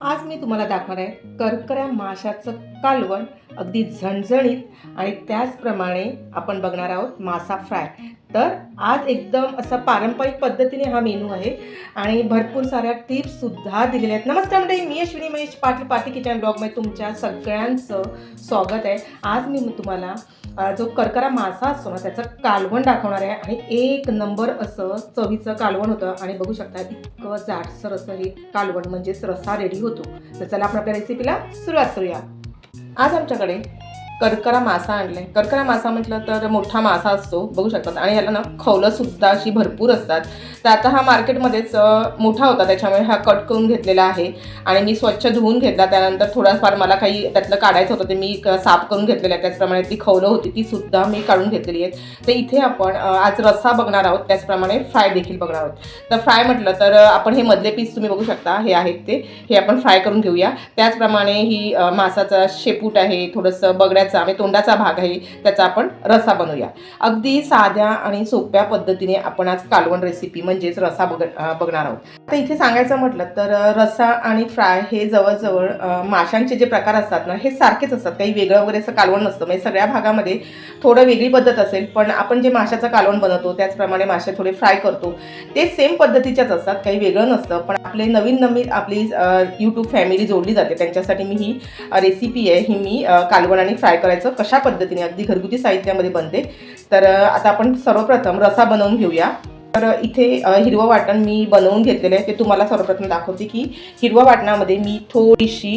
आज मी तुम्हाला दाखवणार आहे करकऱ्या माशाचं कालवण, अगदी झणझणीत आणि त्याचप्रमाणे आपण बघणार आहोत मासा फ्राय. तर आज एकदम असा पारंपरिक पद्धतीने हा मेनू आहे आणि भरपूर साऱ्या टिप्ससुद्धा दिलेल्या आहेत. नमस्कार मंडळी, मी अश्विनी महेश पाटील, पाटी किचन ब्लॉगमध्ये तुमच्या सगळ्यांचं स्वागत आहे. आज मी तुम्हाला जो करकरा मासा असतो ना त्याचं कालवण दाखवणार आहे आणि एक नंबर असं चवीचं कालवण होतं. आणि बघू शकता इतकं जाडसर असं हे कालवण म्हणजेच रस्सा रेडी होतो. तर चला आपण आपल्या रेसिपीला सुरुवात करूया. आज आमच्याकडे करकरा मासा आणलाय. करकरा मासा म्हटलं तर मोठा मासा असतो, बघू शकतात. आणि याला ना खवलं सुद्धा अशी भरपूर असतात. तर आता हा मार्केटमध्येच मोठा होता, त्याच्यामुळे हा कट करून घेतलेला आहे आणि मी स्वच्छ धुवून घेतला. त्यानंतर थोडाफार मला काही त्यातलं काढायचं होतं ते मी साफ करून घेतलेलं आहे. त्याचप्रमाणे ती खवलं होती ती सुद्धा मी काढून घेतलेली आहेत. तर इथे आपण आज रस्सा बघणार आहोत, त्याचप्रमाणे फ्राय देखील बघणार आहोत. तर फ्राय म्हटलं तर आपण हे मधले पीस तुम्ही बघू शकता, हे आहेत ते, हे आपण फ्राय करून घेऊया. त्याचप्रमाणे ही मासाचा शेपूट आहे, थोडंसं बगड्याचं आणि तोंडाचा भाग आहे, त्याचा आपण रस्सा बनवूया. अगदी साध्या आणि सोप्या पद्धतीने आपण आज कालवण रेसिपी म्हणजेच रस्सा बघणार आहोत. आता इथे सांगायचं म्हटलं तर रस्सा आणि फ्राय हे जवळजवळ माशांचे जे प्रकार असतात ना हे सारखेच असतात, काही वेगळं वगैरे असं कालवण नसतं. म्हणजे सगळ्या भागामध्ये थोडं वेगळी पद्धत असेल, पण आपण जे माशाचं कालवण बनवतो त्याचप्रमाणे मासे थोडे फ्राय करतो ते सेम पद्धतीच्याच असतात, काही वेगळं नसतं. पण आपले नवीन आपली यूट्यूब फॅमिली जोडली जाते, त्यांच्यासाठी मी ही रेसिपी आहे, ही मी कालवण आणि फ्राय करायचं कशा पद्धतीने अगदी घरगुती साहित्यामध्ये बनते. तर आता आपण सर्वप्रथम रस्सा बनवून घेऊया. तर इथे हिरवं वाटण मी बनवून घेतलेलं आहे, ते तुम्हाला सर्वप्रथम दाखवते की हिरवं वाटणामध्ये मी थोडीशी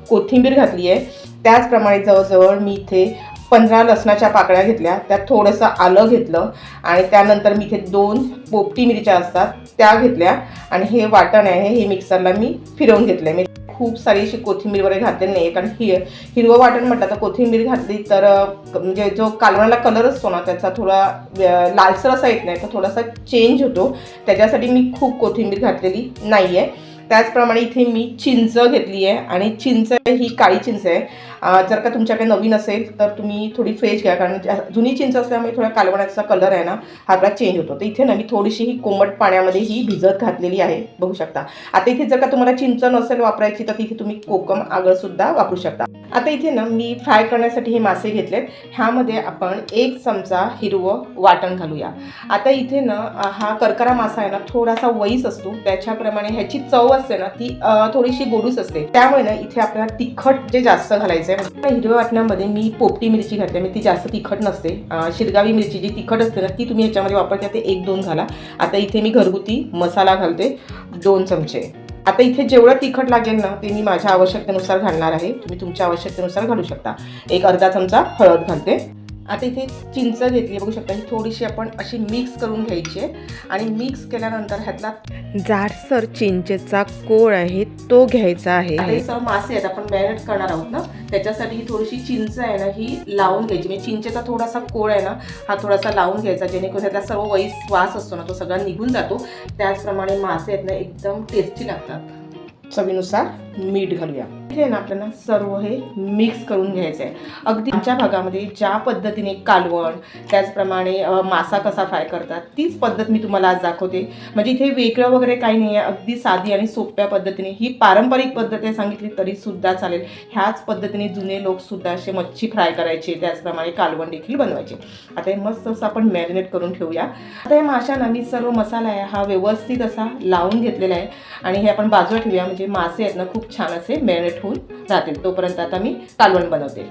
कोथिंबीर घातली आहे. त्याचप्रमाणे जवळजवळ मी इथे 15 लसणाच्या पाकळ्या घेतल्या, त्यात थोडंसं आलं घेतलं आणि त्यानंतर मी इथे 2 पोपटी मिरच्या असतात त्या घेतल्या आणि हे वाटण आहे हे मिक्सरला मी फिरवून घेतलं आहे. खूप सारी अशी कोथिंबीर वगैरे घातलेली नाही, कारण हिरवं वाटण म्हटलं तर कोथिंबीर घातली तर म्हणजे जो कालवणाला कलर असतो ना त्याचा थोडा लालसर असा येत नाही, तर थोडासा चेंज होतो. त्याच्यासाठी मी खूप कोथिंबीर घातलेली नाही आहे. त्याचप्रमाणे इथे मी चिंच घेतली आहे आणि चिंच ही काळी चिंच आहे. जर का तुमच्याकडे नवीन असेल तर तुम्ही थोडी फ्रेश घ्या, कारण जुनी चिंच असल्यामुळे थोडा कालवणाचा कलर आहे ना हा थोडा चेंज होतो. तर इथे ना मी थोडीशी ही कोमट पाण्यामध्ये ही भिजत घातलेली आहे, बघू शकता. आता इथे जर का तुम्हाला चिंच नसेल वापरायची तर तिथे तुम्ही कोकम आगळसुद्धा वापरू शकता. आता इथे ना मी फ्राय करण्यासाठी हे मासे घेतलेत. ह्यामध्ये आपण 1 चमचा हिरवं वाटण घालूया. आता इथे ना हा करकरा मासा आहे ना थोडासा वईस असतो, त्याच्याप्रमाणे ह्याची चव असते ना ती थोडीशी गोडूस असते. त्यामुळे ना इथे आपल्याला तिखट जे जास्त घालायचं आहे. हिरव्या वाटणामध्ये मी पोपटी मिरची घातली, मी ती जास्त तिखट नसते. शिरगावी मिरची जी तिखट असते ना ती तुम्ही ह्याच्यामध्ये वापरता, ते 1-2 घाला. आता इथे मी घरगुती मसाला घालते 2 चमचे. आता इथे जेवढं तिखट लागेल ना ते मी माझ्या आवश्यकतेनुसार घालणार आहे, तुम्ही तुमच्या आवश्यकतेनुसार घालू शकता. एक अर्धा चमचा हळद घालते. आता इथे चिंच घेतली, बघू शकता. ही थोडीशी आपण अशी मिक्स करून घ्यायची आहे आणि मिक्स केल्यानंतर ह्यातला जाडसर चिंचेचा कोळ आहे तो घ्यायचा आहे. हे सर्व मासे आहेत आपण मॅरिनेट करणार आहोत ना, त्याच्यासाठी ही थोडीशी चिंच आहे ना ही लावून घ्यायची. म्हणजे चिंचेचा थोडासा कोळ आहे ना हा थोडासा लावून घ्यायचा, जेणेकरून त्यातला सर्व वास असतो ना तो सगळा निघून जातो. त्याचप्रमाणे मासे आहेत ना एकदम टेस्टी लागतात. चवीनुसार मीठ घालूया. इथे ना आपल्याला सर्व हे मिक्स करून घ्यायचं आहे. अगदी आमच्या भागामध्ये ज्या पद्धतीने कालवण त्याचप्रमाणे मासा कसा फ्राय करतात तीच पद्धत मी तुम्हाला आज दाखवते. म्हणजे इथे वेगळं वगैरे काही नाही आहे, अगदी साधी आणि सोप्या पद्धतीने ही पारंपरिक पद्धत आहे सांगितली तरीसुद्धा चालेल. ह्याच पद्धतीने जुने लोकसुद्धा असे मच्छी फ्राय करायचे, त्याचप्रमाणे कालवण देखील बनवायचे. आता हे मस्त असं आपण मॅरिनेट करून ठेवूया. आता हे माशांना मी सर्व मसाला आहे हा व्यवस्थित असा लावून घेतलेला आहे आणि हे आपण बाजूला ठेवूया, म्हणजे मासे आहेत ना खूप छान असे मॅरिनेट होऊन राहतील. तोपर्यंत आता मी कालवण बनवते.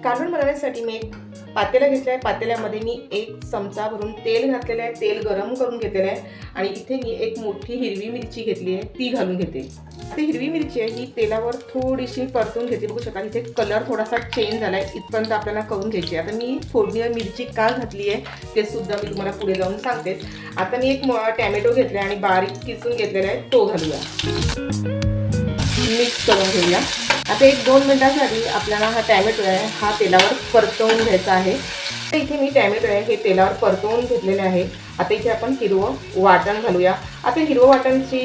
कालवण बनवण्यासाठी मी एक पातेलं घेतलं आहे. पातेल्यामध्ये मी 1 चमचा भरून तेल घातलेलं आहे, तेल गरम करून घेतलेलं आहे आणि इथे मी एक मोठी हिरवी मिरची घेतली आहे ती घालून घेते. ती हिरवी मिरची आहे ही तेलावर थोडीशी परतून घेते, बघू शकता. इथे कलर थोडासा चेंज झाला आहे, इथपर्यंत आपल्याला करून घ्यायची. आता मी फोडणीला मिरची का घातली आहे ते सुद्धा मी तुम्हाला पुढे जाऊन सांगते. आता मी एक टॅमॅटो घेतला आणि बारीक किसून घेतलेला आहे तो घालूया, मिक्स करून घेऊया. आता 1-2 मिनिटांसाठी आपल्याला हा टॅमॅटो आहे हा तेलावर परतवून घ्यायचा आहे. तर इथे मी टॅमॅटो आहे हे तेलावर परतवून घेतलेले आहे. आता इथे आपण हिरवं वाटण घालूया. आता हिरवं वाटणची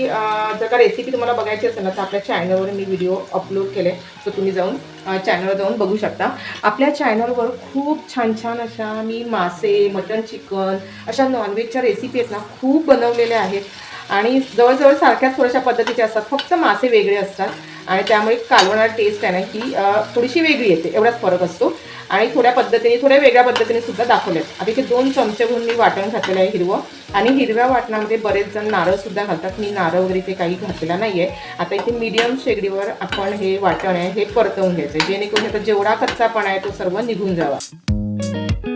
जर का रेसिपी तुम्हाला बघायची असेल ना तर आपल्या चॅनलवर मी व्हिडिओ अपलोड केले, तर तुम्ही जाऊन चॅनलवर जाऊन बघू शकता. आपल्या चॅनलवर खूप छान छान अशा मी मासे, मटन, चिकन अशा नॉनव्हेजच्या रेसिपी आहेत ना खूप बनवलेल्या आहेत. आणि जवळजवळ सारख्याच थोड्याशा पद्धतीचे असतात, फक्त मासे वेगळे असतात आणि त्यामुळे कालवणाची टेस्ट आहे ना ही थोडीशी वेगळी येते, एवढाच फरक असतो. आणि थोड्या वेगळ्या पद्धतीने सुद्धा दाखवलेत. आता इथे 2 चमचे घेऊन मी वाटण घातलेलं आहे हिरवं, आणि हिरव्या वाटणामध्ये बरेच जण नारळ सुद्धा घालतात. मी नारळ वगैरे इथे काही घातलेला नाही आहे. आता इथे मीडियम शेगडीवर आपण हे वाटण आहे हे परतवून घ्यायचं, जेणेकरून आता जेवढा कच्चापणा आहे तो सर्व निघून जावा.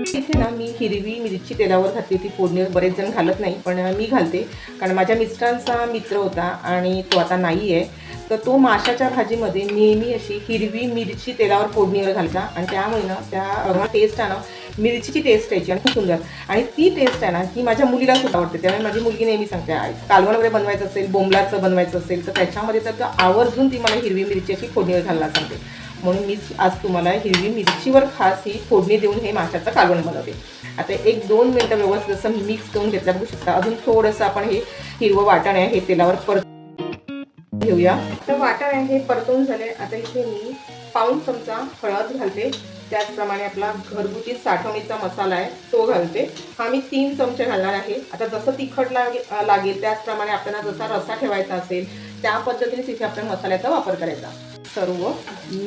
इथे ना मी हिरवी मिरची तेलावर घातली होती फोडणी. बरेच जण घालत नाही, पण मी घालते, कारण माझ्या मिस्टरांचा मित्र होता आणि तो आता नाही आहे. तर तो माशाच्या भाजीमध्ये नेहमी अशी हिरवी मिरची तेलावर फोडणीवर घालता, आणि त्यामुळे ना त्या टेस्ट आहे ना, मिरचीची टेस्ट यायची आणि खूप सुंदर. आणि ती टेस्ट आहे ना ही माझ्या मुलीला सुद्धा आवडते. त्यामुळे माझी मुलगी नेहमी सांगते, कालवण वगैरे बनवायचं असेल, बोंबलाचं बनवायचं असेल तर त्याच्यामध्ये तर आवर्जून ती मला हिरवी मिरची अशी फोडणीवर घालायला सांगते. म्हणून मी आज तुम्हाला हिरवी मिरचीवर खास ही फोडणी देऊन हे माशाचं कालवण बनवते. आता 1-2 मिनटं व्यवस्थित असं मिक्स करून घेतल्या बघू शकता. अजून थोडंसं आपण हे हिरवं वाटण आहे हे तेलावर परतून घेऊया. तर वाटण आहे हे परतून झाले. आता इथे मी पाऊण चमचा हळद घालते, त्याचप्रमाणे आपला घरगुती साठवणीचा मसाला आहे तो घालते. हा मी 3 चमचे घालणार आहे. आता जसं तिखट लागेल त्याचप्रमाणे आपल्याला जसा रस्सा ठेवायचा असेल त्या पद्धतीने तिथे आपण मसाल्याचा वापर करायचा. सर्व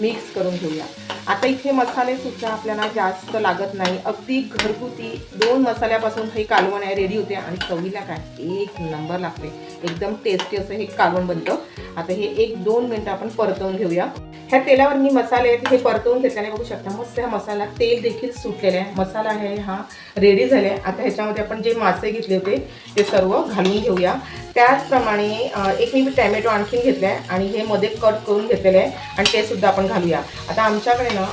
मिक्स करून घेऊया. आता इथे मसाले सुद्धा आपल्याला जास्त लागत नाही, अगदी घरगुती 2 मसाल्यापासून हे कालवण आहे रेडी होते, आणि चवीला काय 1 नंबर लागते. एकदम टेस्टी असं हे कालवण बनतं. आता हे 1-2 मिनटं आपण परतवून घेऊया. ह्या तेलावर मी मसाले आहेत हे परतवून घेतल्याने बघू शकता मस्त ह्या मसाला तेल देखील सुटलेलं आहे. मसाला आहे हा रेडी झाला आहे. आता ह्याच्यामध्ये आपण जे मासे घेतले होते ते सर्व घालून घेऊया. त्याचप्रमाणे एक मी टॅमॅटो आणखीन घेतला आहे आणि हे मध्ये कट करून घेतलेलं आहे, आणि ते सुद्धा आपण घालूया. आता आमच्याकडे ना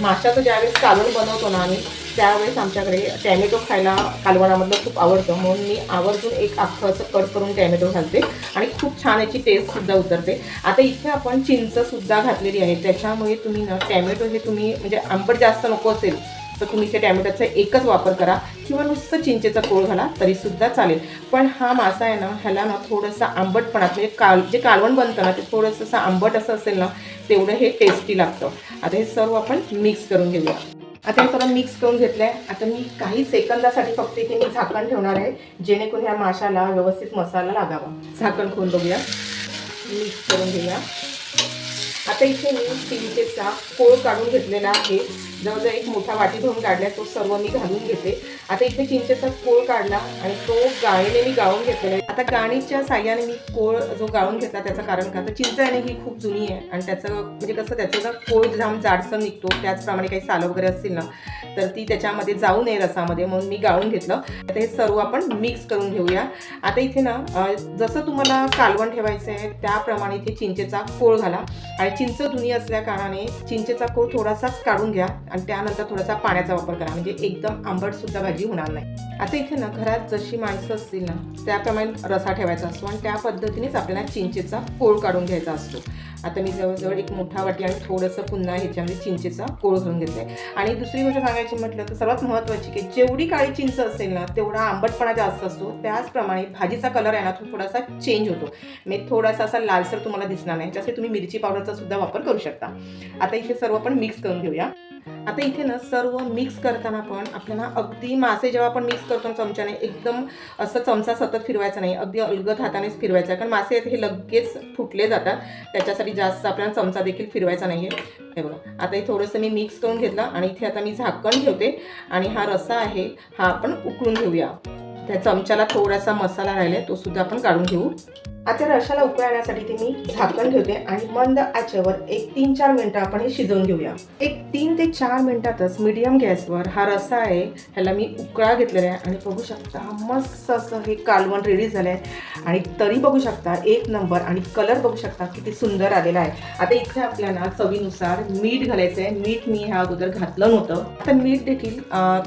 माशाचं ज्यावेळेस कालवण बनवतो ना आम्ही, त्यावेळेस आमच्याकडे टॅमॅटो खायला कालवणामधलं खूप आवडतं, म्हणून मी आवर्जून एक अख्खं असं कट करून टॅमॅटो घालते आणि खूप छान याची टेस्टसुद्धा उतरते. आता इथे आपण चिंचसुद्धा घातलेली आहे, त्याच्यामुळे तुम्ही ना टॅमॅटो हे तुम्ही म्हणजे आंबट जास्त नको असेल तर तुम्ही इथे टॅमॅटोचा एकच वापर करा, किंवा नुसतं चिंचेचा कोळ घाला तरीसुद्धा चालेल. पण हा मासा आहे ना ह्याला ना थोडंसं आंबटपणा, म्हणजे जे कालवण बनतं ना ते थोडंसं असं आंबट असं असेल ना तेवढं हे टेस्टी लागतं. आता हे सर्व आपण मिक्स करून घेऊया. आता हे सर्व मिक्स करून घेतलं आहे. आता मी काही सेकंदासाठी फक्त इथे मी झाकण ठेवणार आहे, जेणेकरून ह्या माशाला व्यवस्थित मसाला लागावा. झाकण खोलून बघूया, मिक्स करून घेऊया. आता इथे मी चिंचेचा कोळ काढून घेतलेला आहे, जवळजवळ एक मोठा वाटी धुवून काढला, तो सर्व मी घालून घेते. आता इथे चिंचेचा कोळ काढला आणि तो गाळीने मी गाळून घेतलेला आहे. आता गाळणीच्या साह्याने मी कोळ जो गाळून घेतला त्याचं कारण का, तर चिंच आहे ही खूप जुनी आहे आणि त्याचं म्हणजे कसं त्याचं कोळ जाम जाडसर निघतो, त्याचप्रमाणे काही सालं वगैरे असतील ना तर ती त्याच्यामध्ये जाऊ नये रसामध्ये, म्हणून मी गाळून घेतलं. आता हे सर्व आपण मिक्स करून घेऊया. आता इथे ना जसं तुम्हाला कालवण ठेवायचं आहे त्याप्रमाणे इथे चिंचेचा कोळ घाला, आणि चिंच जुनी असल्या कारणाने चिंचेचा कोळ थोडासाच काढून घ्या आणि त्यानंतर थोडासा पाण्याचा वापर करा, म्हणजे एकदम आंबटसुद्धा भाजी होणार नाही. आता इथे ना घरात जशी माणसं असतील ना त्याप्रमाणे रसा ठेवायचा असतो, आणि त्या पद्धतीनेच आपल्याला चिंचेचा कोळ काढून घ्यायचा असतो. आता मी जवळजवळ एक मोठा वाटी आणि थोडंसं पुन्हा ह्याच्यामध्ये चिंचेचा कोळ घालून घेतला आहे. आणि दुसरी गोष्ट सांगायची म्हटलं तर सर्वात महत्त्वाची की जेवढी काळी चिंच असेल ना तेवढा आंबटपणा जास्त असतो, त्याचप्रमाणे भाजीचा कलर आहे ना तो थोडासा चेंज होतो, म्हणजे थोडासा असा लालसर तुम्हाला दिसणार नाही. त्यासाठी तुम्ही मिरची पावडरचा सुद्धा वापर करू शकता. आता इथे सर्व आपण मिक्स करून घेऊया. आता इथे ना सर्व मिक्स करताना पण आपल्याला अगदी मासे जेव्हा आपण मिक्स करतो चमच्याने एकदम असं चमचा सतत फिरवायचा नाही, अगदी अलगद हातानेच फिरवायचा, कारण मासे आहेत हे लगेच फुटले जातात, त्याच्यासाठी जास्त आपल्याला चमचा देखील फिरवायचा नाही आहे. हे बघा आता हे थोडंसं मी मिक्स करून घेतलं आणि इथे आता मी झाकण ठेवते आणि हा रस्सा आहे हा आपण उकळून घेऊया. त्या चमच्याला थोडासा मसाला राहिला तो सुद्धा आपण काढून घेऊ. आता रशाला उकळण्यासाठी ते मी झाकण ठेवते आणि मंद आचेवर 3-4 मिनिटं आपण हे शिजवून घेऊया. 3 ते 4 मिनिटातच मीडियम गॅसवर हा रस्सा आहे ह्याला मी उकळा घेतलेला आहे, आणि बघू शकता मस्त असं हे कालवण रेडी झालं आहे, आणि तरी बघू शकता 1 नंबर, आणि कलर बघू शकता किती सुंदर आलेला आहे. आता इथे आपल्याला चवीनुसार मीठ घालायचं आहे. मीठ मी ह्या अगोदर घातलं नव्हतं, तर मीठ देखील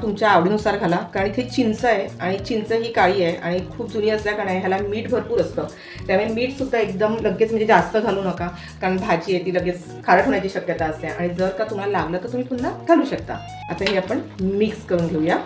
तुमच्या आवडीनुसार घाला, कारण इथे चिंच आहे आणि चिंच ही काळी आहे आणि खूप जुनी असल्याकारणे ह्याला मीठ भरपूर असतं, त्यामुळे मीठसुद्धा एकदम लगेच म्हणजे जास्त घालू नका, कारण भाजी आहे ती लगेच खारट होण्याची शक्यता असते, आणि जर का तुम्हाला लागलं तर तुम्ही पुन्हा घालू शकता. आता हे आपण मिक्स करून घेऊया.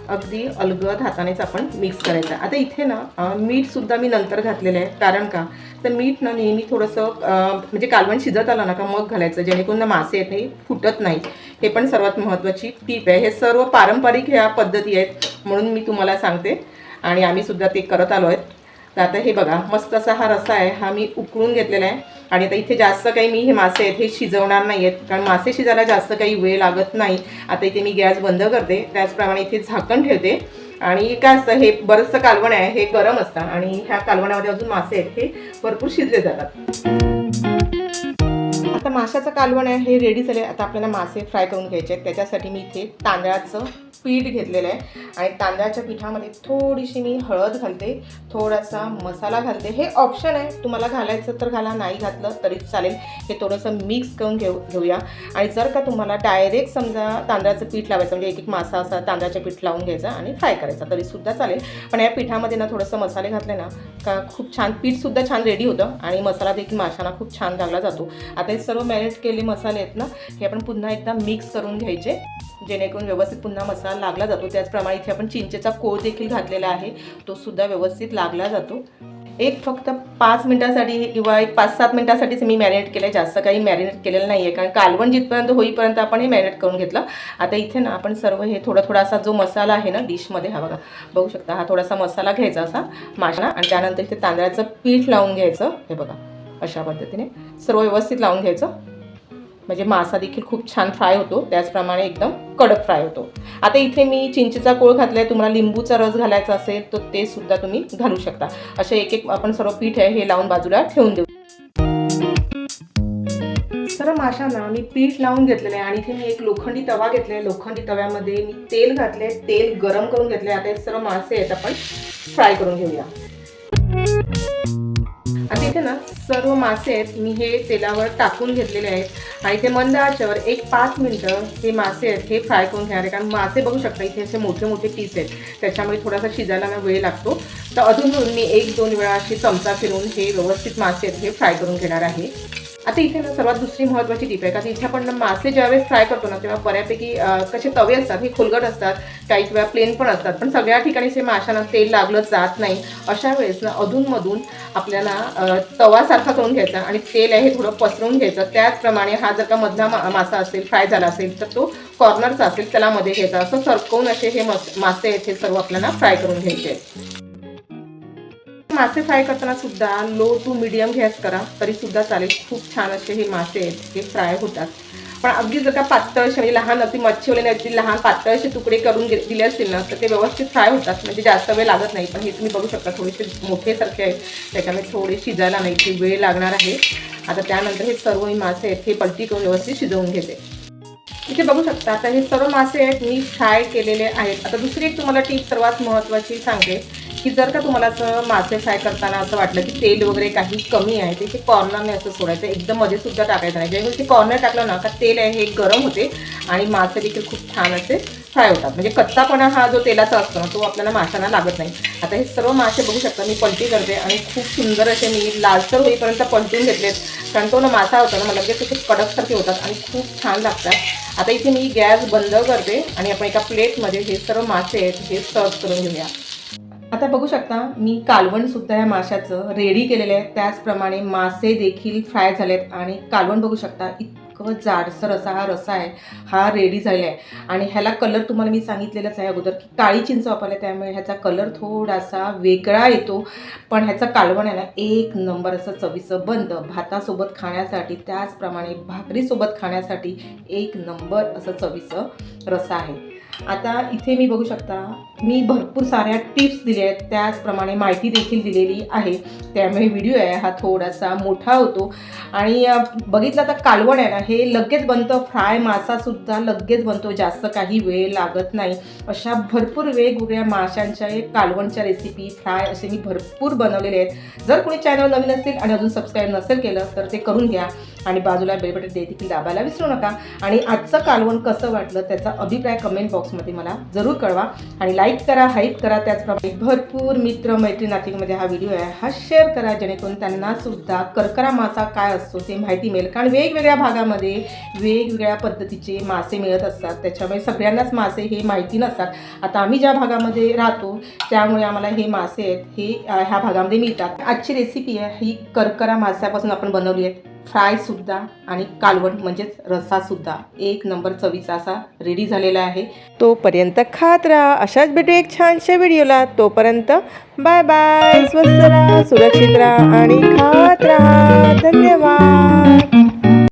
अगदी अलगद हातानेच आपण मिक्स करायचं. आता इथे ना मीठसुद्धा मी नंतर घातलेलं आहे, कारण का तर मीठ ना नेहमी थोडंसं म्हणजे कालवण शिजत आलं ना का मग घालायचं, जेणेकरून मासे आहेत हे फुटत नाही. हे पण सर्वात महत्त्वाची टीप आहे. हे सर्व पारंपरिक ह्या पद्धती आहेत म्हणून मी तुम्हाला सांगते, आणि आम्हीसुद्धा ते करत आलो आहेत. तर आता हे बघा मस्त असा हा रस्सा आहे, हा मी उकळून घेतलेला आहे. आणि आता इथे जास्त काही मी हे मासे आहेत हे शिजवणार नाही आहेत, कारण मासे शिजायला जास्त काही वेळ लागत नाही. आता इथे मी गॅस बंद करते, त्याचप्रमाणे इथे झाकण ठेवते. आणि काय असतं, हे बरंचसं कालवण आहे हे गरम असतं आणि ह्या कालवणामध्ये अजून मासे आहेत हे भरपूर शिजले जातात. आता माशाचं कालवण आहे हे रेडी झाले. आता आपल्याला मासे फ्राय करून घ्यायचे आहेत. त्याच्यासाठी मी इथे तांदळाचं पीठ घेतलेलं आहे आणि तांदळाच्या पिठामध्ये थोडीशी मी हळद घालते, थोडासा मसाला घालते. हे ऑप्शन आहे, तुम्हाला घालायचं तर घाला, नाही घातलं तरी चालेल. हे थोडंसं मिक्स करून घेऊया. आणि जर का तुम्हाला डायरेक्ट समजा तांदळाचं पीठ लावायचं, म्हणजे एक एक मासा असा तांदळाचं पीठ लावून घ्यायचा आणि फ्राय करायचा तरीसुद्धा चालेल. पण या पिठामध्ये ना थोडंसं मसाले घातले ना का खूप छान पीठसुद्धा छान रेडी होतं आणि मसाला देखील माशांना खूप छान लागला जातो. आता हे सर्व मॅरिनेट केलेले मसाले आहेत ना, हे आपण पुन्हा एकदा मिक्स करून घ्यायचे, जेणेकरून व्यवस्थित पुन्हा मसाला लागला जातो. त्याचप्रमाणे इथे आपण चिंचेचा कोळ देखील घातलेला आहे, तो सुद्धा व्यवस्थित लागला जातो. एक फक्त 5 मिनिटांसाठी किंवा एक 5-7 मिनिटांसाठीच मी मॅरिनेट केलं आहे, जास्त काही मॅरिनेट केलेलं नाही आहे, कारण कालवण जिथपर्यंत होईपर्यंत आपण हे मॅरिनेट करून घेतलं. आता इथे ना आपण सर्व हे थोडा असा जो मसाला आहे ना डिशमध्ये, हा बघा बघू शकता, हा थोडासा मसाला घ्यायचा असा माशाला आणि त्यानंतर इथे तांदळाचं पीठ लावून घ्यायचं. हे बघा अशा पद्धतीने सर्व व्यवस्थित लावून घ्यायचं, म्हणजे मासा देखील खूप छान फ्राय होतो, त्याचप्रमाणे एकदम कडक फ्राय होतो. आता इथे मी चिंचेचा कोळ घातला आहे, तुम्हाला लिंबूचा रस घालायचा असेल तर ते सुद्धा तुम्ही घालू शकता. असे एक एक आपण सर्व पीठ आहे हे लावून बाजूला ठेवून देऊ. सर्व माशांना मी पीठ लावून घेतलेलं आहे आणि इथे मी एक लोखंडी तवा घेतला आहे. लोखंडी तव्यामध्ये मी तेल घातले, तेल गरम करून घेतले. आता हे सर्व मासे आहेत आपण फ्राय करून घेऊया. आता इथे ना सर्व मासे आहेत मी हे तेलावर टाकून घेतलेले आहेत आणि इथे मंद आचेवर एक 5 मिनिटं हे मासे आहेत हे फ्राय करून घेणार आहे. कारण मासे बघू शकता इथे असे मोठे मोठे पीस आहेत, त्याच्यामुळे थोडासा शिजायला वेळ लागतो. तर अधूनमधून मी 1-2 वेळा अशी चमचा फिरून हे व्यवस्थित मासे आहेत हे फ्राय करून घेणार आहे. आता इथे ना सर्वात दुसरी महत्त्वाची टीप आहे, कारण इथे आपण मासे ज्यावेळेस फ्राय करतो ना तेव्हा बऱ्यापैकी कसे तवे असतात हे खोलगट असतात, काही वेळा प्लेन पण असतात, पण सगळ्या ठिकाणी से माशांना तेल लागलं जात नाही. अशा वेळेस ना अधूनमधून आपल्याला तवासारखा करून घ्यायचा आणि तेल आहे हे थोडं पसरवून घ्यायचं. त्याचप्रमाणे हा जर का मधला मासा असेल फ्राय झाला असेल तर तो कॉर्नरचा असेल त्याला मध्ये घ्यायचा. असं सरकवून असे हे मासे आहेत हे सर्व आपल्याला फ्राय करून घ्यायचे आहेत. मासे फ्राय करताना सुद्धा लो टू मीडियम गॅस करा तरी सुद्धा चालेल, खूप छान असे हे मासे आहेत हे फ्राय होतात. पण अगदी जर का पातळ असे म्हणजे लहान अगदी मच्छीवाल्याने अगदी लहान पातळ असे तुकडे करून दिले असतील ना तर ते व्यवस्थित फ्राय होतात, म्हणजे जास्त वेळ लागत नाही. पण हे तुम्ही बघू शकता थोडेसे मोठेसारखे आहेत, त्याच्यामुळे थोडे शिजायला नाही की वेळ लागणार आहे. आता त्यानंतर हे सर्व मासे आहेत हे पलटी करून व्यवस्थित शिजवून घेते. इथे बघू शकता आता हे सर्व मासे आहेत मी फ्राय केलेले आहेत. आता दुसरी एक तुम्हाला टीप सर्वात महत्त्वाची सांगते की जर का तुम्हाला असं मासे फ्राय करताना असं वाटलं की तेल वगैरे काही कमी आहे तर ते कॉर्नरने असं सोडायचं, एकदम मध्ये सुद्धा टाकायचं नाही. जेव्हा ते कॉर्नर टाकलं ना का तेल आहे हे गरम होते आणि मासे देखील खूप छान असे फ्राय होतात. म्हणजे कच्चापणा हा जो तेलाचा असतो ना तो आपल्याला माशांना लागत नाही. आता हे सर्व मासे बघू शकता मी पलटी करते आणि खूप सुंदर असे मी लालसर होईपर्यंत पलटून घेतलेत, कारण तो ना मासा होता ना मला लगेच असे कडकसारखे होतात आणि खूप छान लागतात. आता इथे मी गॅस बंद करते आणि आपण एका प्लेटमध्ये हे सर्व मासे आहेत हे सर्व करून घेऊया. आता बघू शकता मी कालवणसुद्धा या माशाचं रेडी केलेलं आहे, त्याचप्रमाणे मासे देखील फ्राय झालेत आणि कालवण बघू शकता इतकं जाडसर असा हा रस्सा आहे हा रेडी झालेला आहे. आणि ह्याला कलर तुम्हाला मी सांगितलेलंच आहे अगोदर की काळी चिंच वापरले त्यामुळे ह्याचा कलर थोडासा वेगळा येतो, पण ह्याचं कालवण आहे ना एक नंबर असं चवीचं बनतं. भातासोबत खाण्यासाठी त्याचप्रमाणे भाकरीसोबत खाण्यासाठी एक नंबर असं चवीचं रस्सा आहे. आता इथे मी बघू शकता मी भरपूर साऱ्या टिप्स दिल्या आहेत, त्याचप्रमाणे माहिती देखील दिलेली आहे, त्यामुळे व्हिडिओ आहे हा थोडासा मोठा होतो. आणि बघितलं तर कालवण आहे ना हे लगेच बनतं, फ्राय मासासुद्धा लगेच बनतो, जास्त काही वेळ लागत नाही. अशा भरपूर वेगवेगळ्या माशांच्या कालवणच्या रेसिपी फ्राय असे मी भरपूर बनवलेले आहेत. जर कोणी चॅनल नवीन असतील आणि अजून सबस्क्राईब नसेल केलं तर ते करून घ्या आणि बाजूला बेल बटन देखील दाबायला विसरू नका. आणि आजचं कालवण कसं वाटलं त्याचा अभिप्राय कमेंट बॉक्समध्ये मला जरूर कळवा आणि लाईक करा, हाईप करा. त्याचप्रमाणे भरपूर मित्र मैत्रीण नातेमध्ये हा व्हिडिओ आहे हा शेअर करा, जेणेकरून त्यांना सुद्धा करकरा मासा काय असतो ते माहिती मिळेल. कारण वेगवेगळ्या भागामध्ये वेगवेगळ्या पद्धतीचे मासे मिळत असतात, त्याच्यामुळे सगळ्यांनाच मासे हे माहिती नसतात. आता आम्ही ज्या भागामध्ये राहतो त्यामुळे आम्हाला हे मासे आहेत हे ह्या भागामध्ये मिळतात. आजची रेसिपी आहे ही करकरा माशापासून आपण बनवली आहे. फ्रायसुद्धा आणि कालवण म्हणजेच रस्सासुद्धा एक नंबर चवीचा असा रेडी झालेला आहे। तोपर्यंत खात राहा। अशाच भेटू एक छानशा व्हिडिओला। तोपर्यंत बाय बाय, स्वस्त राहा, सुरक्षित राहा आणि खात राहा। धन्यवाद।